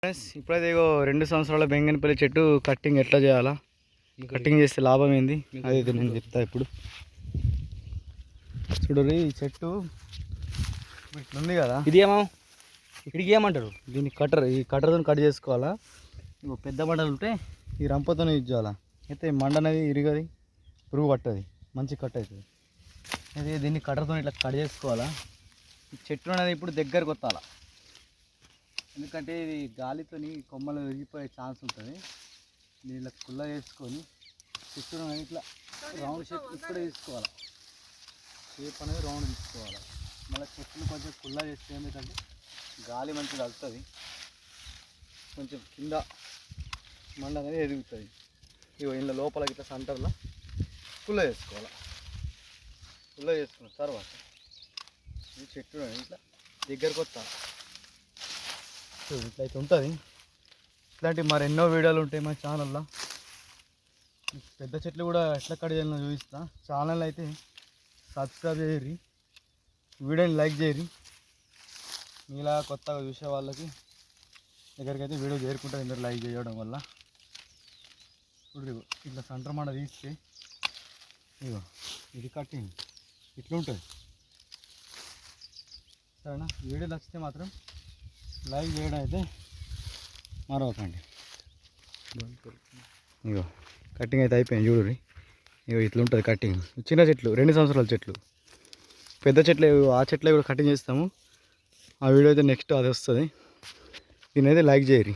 Friends ఇప్పుడైతే ఇగో 2 సంవత్సరాల బెంగనపల్లి చెట్టు కట్టింగ్ ఎట్లా చేయాలా, కట్టింగ్ చేస్తే లాభం ఏంది అదైతే నేను చెప్తా. ఇప్పుడు చూడరు ఈ చెట్టు ఇట్లుంది కదా, ఇది ఏమో ఇక్కడికి ఏమంటారు దీన్ని కటర్, ఈ కటర్తో కట్ చేసుకోవాలా. ఇగో పెద్ద మండలు ఉంటే ఈ రంపతోనే యూజ్ చేయాలా. అయితే మండ అనేది ఇరిగది, పురుగు పట్టది, మంచి కట్ అవుతుంది. అయితే దీన్ని కటర్తో ఇట్లా కట్ చేసుకోవాలా. ఈ చెట్టు అనేది ఇప్పుడు దగ్గరకు వస్తాలా, ఎందుకంటే ఇది గాలితో కొమ్మలు విరిగిపోయే ఛాన్స్ ఉంటుంది. దీన్ని ఇలా కుల్ల చేసుకొని చెట్టు ఇట్లా రౌండ్ షేప్ ఇక్కడ తీసుకోవాలి, షేప్ అనేది రౌండ్ తీసుకోవాలి. మళ్ళీ చెట్టును కొంచెం కుల్ల చేస్తే ఏమిటంటే గాలి మంచిగా కలుగుతుంది, కొంచెం కింద మండ అనేది ఎదుగుతుంది. ఇగో ఇంట్లో లోపల ఇట్లా సెంటర్లో కుల్ల చేసుకోవాలి. కుల్ల చేసుకున్న తర్వాత ఈ చెట్టు ఇట్లా దగ్గరకు వస్తాను. ఇట్లా అయితే ఉంటుంది. ఇట్లాంటి మరి ఎన్నో వీడియోలు ఉంటాయి మా ఛానల్లో. పెద్ద చెట్లు కూడా ఎట్లా కట్ చేయాలో చూపిస్తా. ఛానల్ అయితే సబ్స్క్రైబ్ చేయరి, వీడియోని లైక్ చేయరి. మీలా కొత్తగా చూసే వాళ్ళకి దగ్గరికి అయితే వీడియో చేరుకుంటుంది మీరు లైక్ చేయడం వల్ల. ఇప్పుడు ఇట్లా సెంటర్ మండ తీస్తే ఇగో ఇది కట్టింగ్ ఇట్లుంటుంది. సరేనా, వీడియో నచ్చితే మాత్రం లైక్ చేయడం అయితే మరవకండి. ఇగో కట్టింగ్ అయితే అయిపోయింది చూడు. ఇగో ఇట్లుంటుంది కట్టింగ్. చిన్న చెట్లు 2 సంవత్సరాల చెట్లు, పెద్ద చెట్లు ఆ చెట్లు కూడా కటింగ్ చేస్తాము. ఆ వీడియో అయితే నెక్స్ట్ అది వస్తుంది. దీని అయితే లైక్ చేయరి.